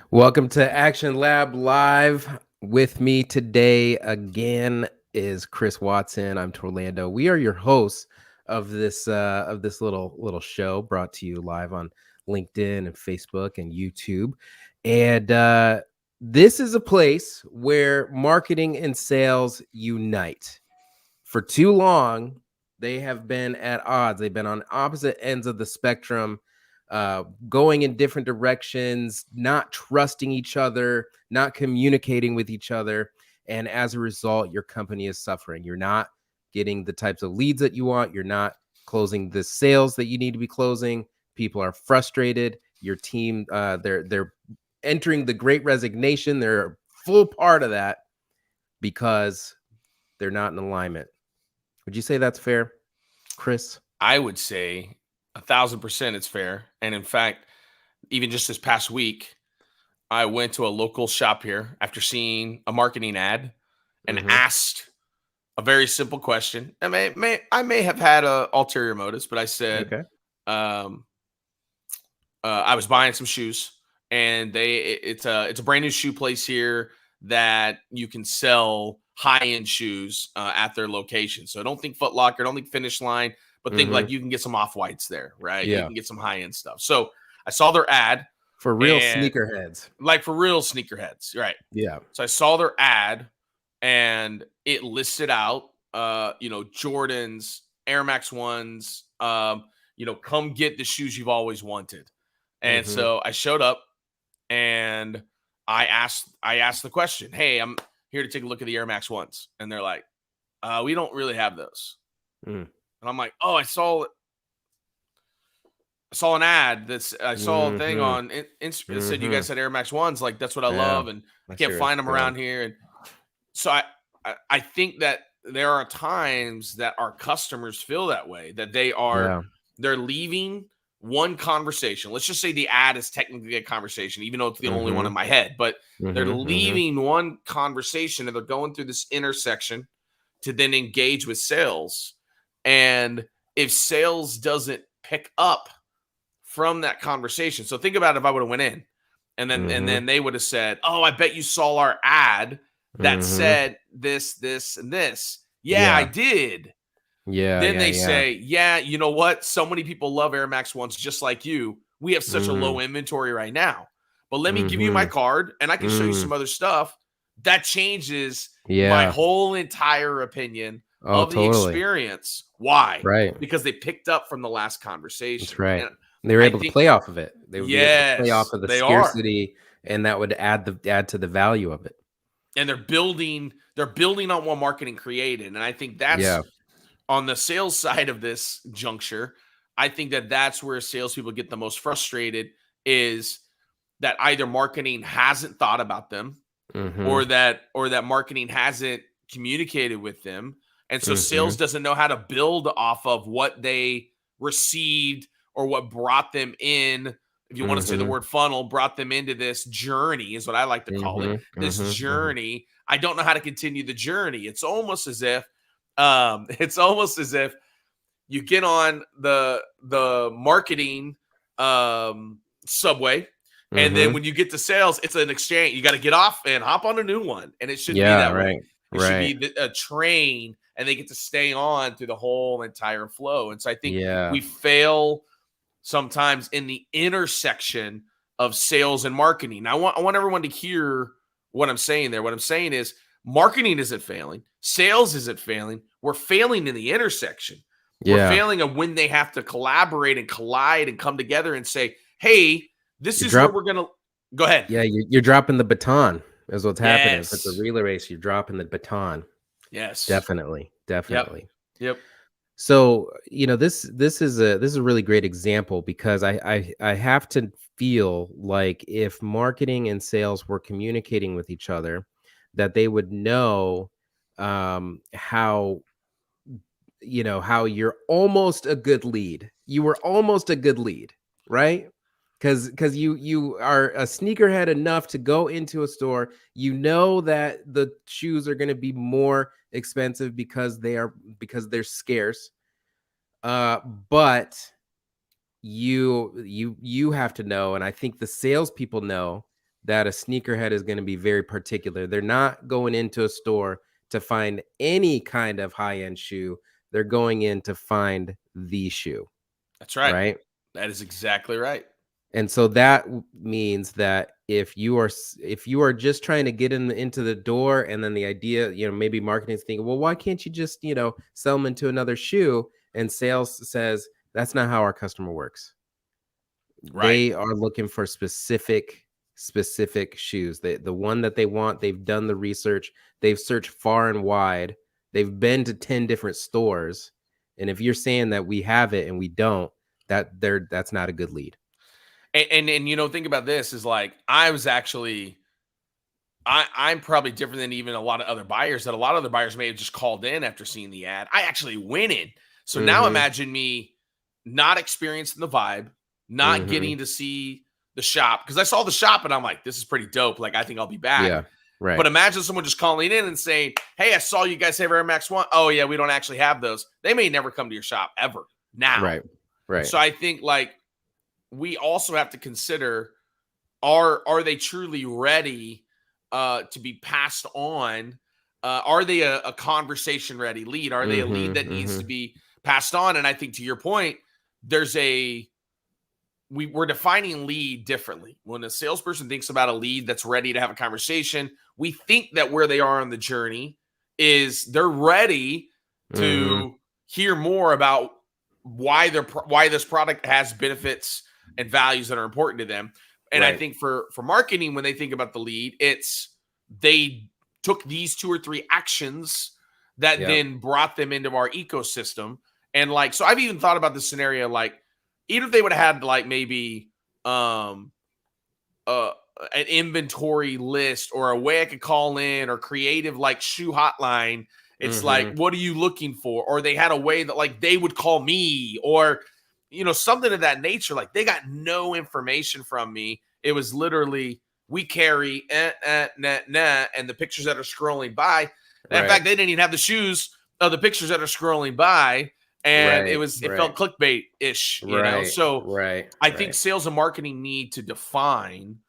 Welcome to Action Lab Live. With me today again is Chris Watson. I'm Torlando. We are your hosts of this little show brought to you live on LinkedIn and Facebook and YouTube. And this is a place where marketing and sales unite. For too long, they have been at odds. They've been on opposite ends of the spectrum, going in different directions, not trusting each other, not communicating with each other. And as a result, your company is suffering. You're not getting the types of leads that you want. You're not closing the sales that you need to be closing. People are frustrated. Your team, they're entering the Great Resignation. They're a full part of that because they're not in alignment. Would you say that's fair, Chris? I would say 1,000% it's fair. And in fact, even just this past week, I went to a local shop here after seeing a marketing ad and asked a very simple question. I may have had ulterior motives, but I said, Okay. um, I was buying some shoes, and it's a brand new shoe place here that you can sell high end shoes at their location. So don't think Foot Locker, don't think Finish Line, but think like you can get some off whites there, right? You Yeah. can get some high end stuff. So I saw their ad, For real and sneakerheads. like for real sneakerheads, right? Yeah. So I saw their ad, and it listed out, Jordans, Air Max ones, come get the shoes you've always wanted. And so I showed up, and I asked the question, "Hey, I'm here to take a look at the Air Max ones," and they're like, "We don't really have those." And I'm like, "Oh, I saw an ad I saw a thing on Instagram that said you guys had Air Max ones. Like that's what I love, and I can't find them around here." And so I think that there are times that our customers feel that way, that they're leaving one conversation. Let's just say the ad is technically a conversation, even though it's the only one in my head, but they're leaving one conversation and they're going through this intersection to then engage with sales. And if sales doesn't pick up from that conversation, so think about if I would have went in and then they would have said, "Oh, I bet you saw our ad that said this, this, and this." Yeah, I did. Then they say, "Yeah, you know what? So many people love Air Max ones just like you. We have such a low inventory right now. But let me give you my card and I can show you some other stuff." That changes my whole entire opinion of the experience. Why? Right. Because they picked up from the last conversation. That's right. And They were I able to think, play off of it. They would be able to play off yes, of the they are. scarcity, and that would add to the value of it. And they're building on what marketing created. And I think that's on the sales side of this juncture. I think that that's where salespeople get the most frustrated, is that either marketing hasn't thought about them, or that marketing hasn't communicated with them. And so sales doesn't know how to build off of what they received or what brought them in. If you want to say the word funnel, brought them into this journey is what I like to call it. This journey. I don't know how to continue the journey. It's almost as if you get on the marketing subway, and then when you get to sales, it's an exchange. You got to get off and hop on a new one, and it shouldn't be that way. It should be a train, and they get to stay on through the whole entire flow. And so I think we fail sometimes in the intersection of sales and marketing. Now, I want everyone to hear what I'm saying there. What I'm saying is marketing isn't failing. Sales isn't failing. We're failing in the intersection. We're failing of when they have to collaborate and collide and come together and say, "Hey, this is where we're going to go ahead." Yeah, you're dropping the baton is what's happening. If it's a relay race, you're dropping the baton. Yes. Definitely. Yep. So, this is a really great example, because I have to feel like if marketing and sales were communicating with each other, that they would know how you're almost a good lead. You were almost a good lead, right? Because you are a sneakerhead enough to go into a store. You know that the shoes are going to be more expensive because they're scarce. But you have to know, and I think the salespeople know, that a sneakerhead is going to be very particular. They're not going into a store to find any kind of high-end shoe. They're going in to find the shoe. That's right. Right? That is exactly right. And so that means that if you are just trying to get into the door, and then the idea, maybe marketing's thinking, well, why can't you just, sell them into another shoe? And sales says that's not how our customer works. Right. They are looking for specific shoes. The one that they want, they've done the research, they've searched far and wide, they've been to 10 different stores. And if you're saying that we have it and we don't, that's not a good lead. And think about this, is like, I'm probably different than even a lot of other buyers, that a lot of other buyers may have just called in after seeing the ad. I actually went in. So now imagine me not experiencing the vibe, not getting to see the shop, because I saw the shop and I'm like, this is pretty dope. Like, I think I'll be back. Yeah, right. But imagine someone just calling in and saying, hey, I saw you guys have Air Max 1. Oh, yeah, we don't actually have those. They may never come to your shop ever now. Right. So I think, like, we also have to consider, are they truly ready to be passed on? Are they a conversation ready lead? Are they a lead that needs to be passed on? And I think, to your point, we're defining lead differently. When a salesperson thinks about a lead that's ready to have a conversation, we think that where they are on the journey is they're ready to hear more about why this product has benefits and values that are important to them. And I think for marketing, when they think about the lead, it's they took these 2 or 3 actions that then brought them into our ecosystem. And, like, so I've even thought about this scenario, like, even if they would have had, like, maybe an inventory list, or a way I could call in, or creative, like, shoe hotline. It's like, what are you looking for? Or they had a way that, like, they would call me, or, something of that nature. Like, they got no information from me. It was literally, we carry and the pictures that are scrolling by. In fact, they didn't even have the shoes of the pictures that are scrolling by. And it felt clickbait-ish, So I think sales and marketing need to define,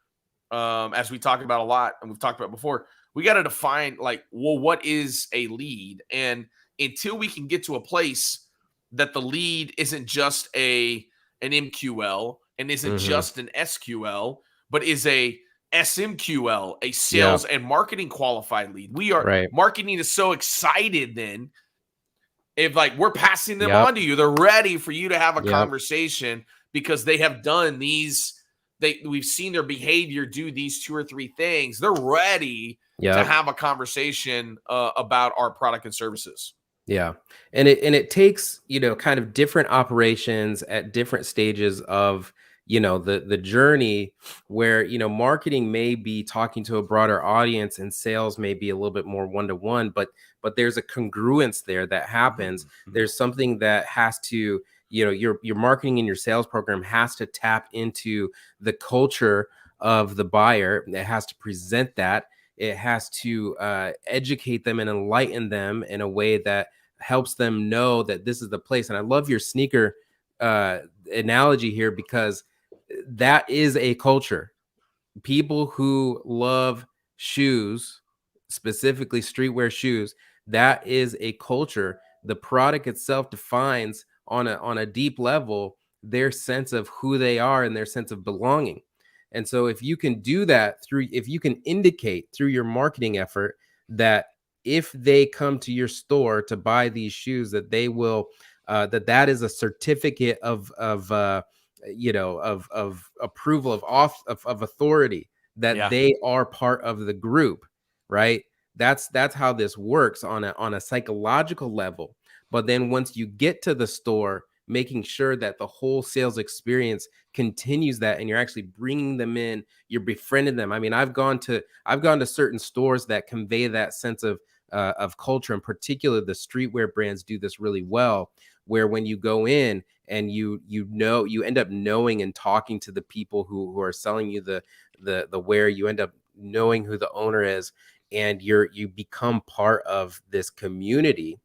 as we talk about a lot, and we've talked about before, we got to define, like, well, what is a lead? And until we can get to a place that the lead isn't just an MQL, and isn't just an SQL, but is a SMQL, a sales and marketing qualified lead. Marketing is so excited then, if, like, we're passing them on to you, they're ready for you to have a conversation, because they have done these. We've seen their behavior do these 2 or 3 things. They're ready to have a conversation about our product and services. Yeah. And it takes, kind of different operations at different stages of, the journey, where, marketing may be talking to a broader audience, and sales may be a little bit more one-to-one, but there's a congruence there that happens. There's something that has to, your marketing and your sales program has to tap into the culture of the buyer. It has to present that. It has to educate them and enlighten them in a way that helps them know that this is the place. And I love your sneaker analogy here, because that is a culture. People who love shoes, specifically streetwear shoes, that is a culture. The product itself defines on a deep level their sense of who they are and their sense of belonging. And so if you can do that if you can indicate through your marketing effort that if they come to your store to buy these shoes, that they will, that is a certificate of approval, of authority, that they are part of the group, right? That's how this works on a psychological level. But then once you get to the store, making sure that the whole sales experience continues that, and you're actually bringing them in, you're befriending them. I mean, I've gone to certain stores that convey that sense of culture. In particular, the streetwear brands do this really well, where when you go in and you end up knowing and talking to the people who are selling you the wear, you end up knowing who the owner is, and you become part of this community.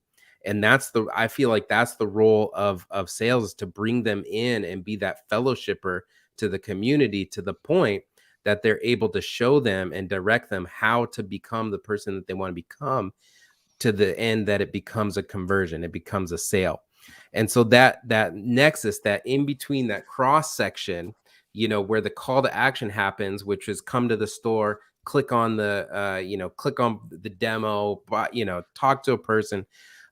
And I feel like that's the role of sales, is to bring them in and be that fellowshipper to the community, to the point that they're able to show them and direct them how to become the person that they want to become, to the end that it becomes a conversion, it becomes a sale. And so that nexus, that in between, that cross section, where the call to action happens, which is come to the store, click on the click on the demo, talk to a person.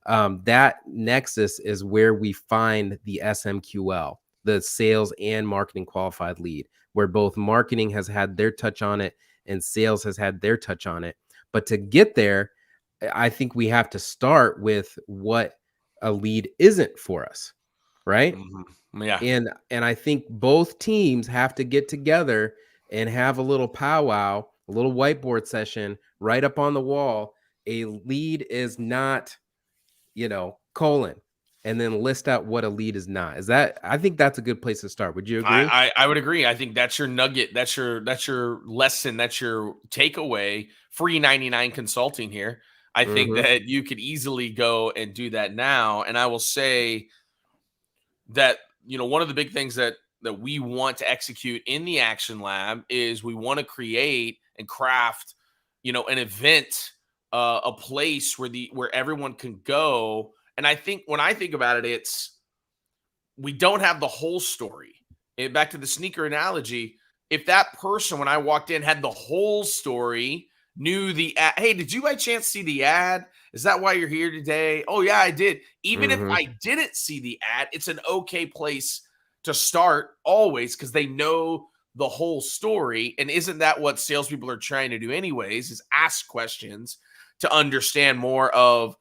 That nexus is where we find the SMQL, the sales and marketing qualified lead, where both marketing has had their touch on it and sales has had their touch on it. But to get there, I think we have to start with what a lead isn't for us, right? Yeah. And I think both teams have to get together and have a little powwow, a little whiteboard session right up on the wall. A lead is not, colon, and then list out what a lead is not. I think that's a good place to start. Would you agree? I would agree. I think that's your nugget. That's your lesson. That's your takeaway. Free 99 consulting here. I think that you could easily go and do that now. And I will say that, one of the big things that we want to execute in the Action Lab is we want to create and craft, an event, a place where everyone can go. And I think when I think about it, we don't have the whole story. And back to the sneaker analogy, if that person, when I walked in, had the whole story, knew the ad, hey, did you by chance see the ad? Is that why you're here today? Oh, yeah, I did. Even if I didn't see the ad, it's an okay place to start always, because they know the whole story. And isn't that what salespeople are trying to do anyways, is ask questions to understand more of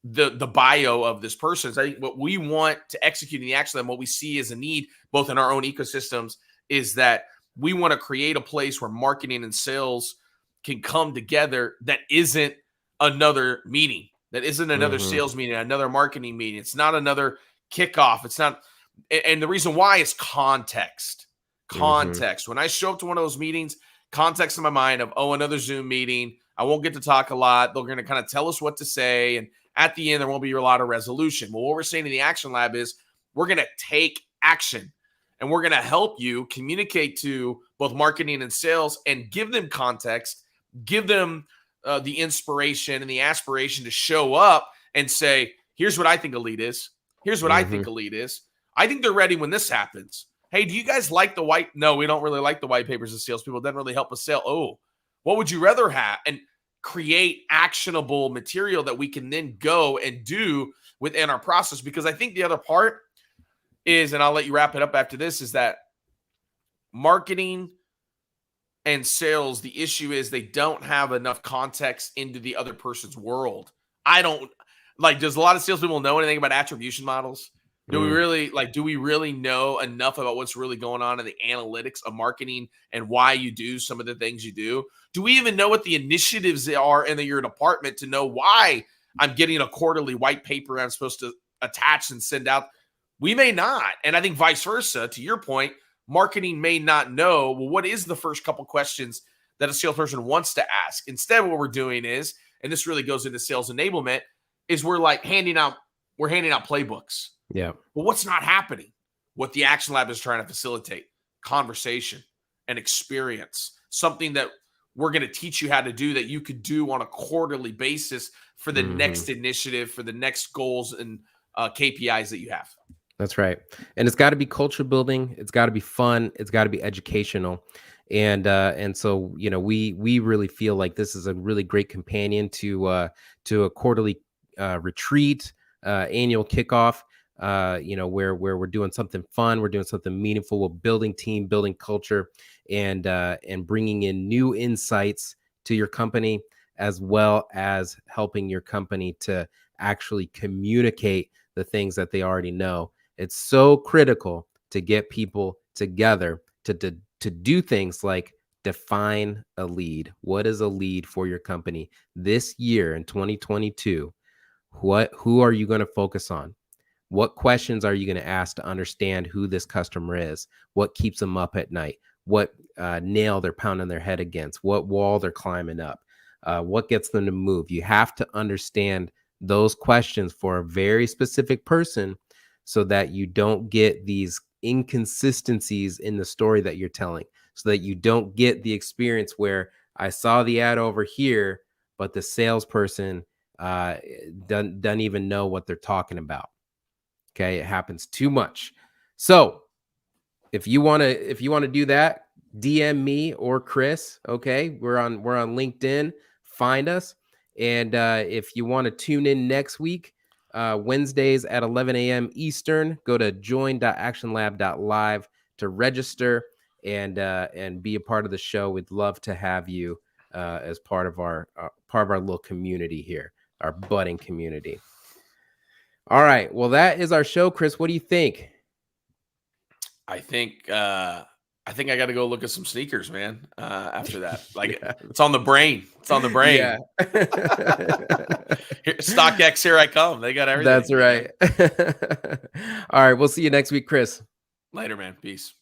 the bio of this person. So I think what we want to execute in the Action Lab, what we see as a need, both in our own ecosystems, is that we want to create a place where marketing and sales can come together that isn't another meeting, that isn't another sales meeting, another marketing meeting. It's not another kickoff. It's not. And the reason why is context. When I show up to one of those meetings, context in my mind of, another Zoom meeting. I won't get to talk a lot. They're going to kind of tell us what to say. And at the end, there won't be a lot of resolution. Well, what we're saying in the Action Lab is we're going to take action, and we're going to help you communicate to both marketing and sales and give them context, give them the inspiration and the aspiration to show up and say, here's what I think a lead is. Here's what I think a lead is. I think they're ready when this happens. Hey, do you guys like the white? No, we don't really like the white papers as salespeople. It doesn't really help us sell. Oh, what would you rather have? And create actionable material that we can then go and do within our process. Because I think the other part is, and I'll let you wrap it up after this, is that marketing and sales, the issue is they don't have enough context into the other person's world. Does a lot of salespeople know anything about attribution models? Do we really know enough about what's really going on in the analytics of marketing and why you do some of the things you do? Do we even know what the initiatives are in your department to know why I'm getting a quarterly white paper I'm supposed to attach and send out? We may not. And I think vice versa, to your point, marketing may not know, well, what is the first couple questions that a salesperson wants to ask? Instead, what we're doing is, and this really goes into sales enablement, is we're handing out playbooks. Yeah. But what's not happening? What the Action Lab is trying to facilitate: conversation and experience, something that we're going to teach you how to do that you could do on a quarterly basis for the next initiative, for the next goals and KPIs that you have. That's right. And it's got to be culture building. It's got to be fun. It's got to be educational. And so, we really feel like this is a really great companion to a quarterly retreat, annual kickoff, where we're doing something fun, we're doing something meaningful, we're building team, building culture, and bringing in new insights to your company, as well as helping your company to actually communicate the things that they already know. It's so critical to get people together to do things like define a lead. What is a lead for your company this year in 2022? Who are you going to focus on? What questions are you going to ask to understand who this customer is? What keeps them up at night? What nail they're pounding their head against? What wall they're climbing up? What gets them to move? You have to understand those questions for a very specific person, so that you don't get these inconsistencies in the story that you're telling, so that you don't get the experience where I saw the ad over here, but the salesperson doesn't even know what they're talking about. Okay, it happens too much. So if you want to do that, DM me or Chris. Okay, we're on LinkedIn. Find us, and if you want to tune in next week, Wednesdays at 11 a.m. Eastern, go to join.actionlab.live to register and be a part of the show. We'd love to have you as part of our little community here, our budding community. All right, well, that is our show. Chris, what do you think? I think I got to go look at some sneakers, man. After that, like it's on the brain. It's on the brain. Yeah. StockX, here I come. They got everything. That's right. All right, we'll see you next week, Chris. Later, man. Peace.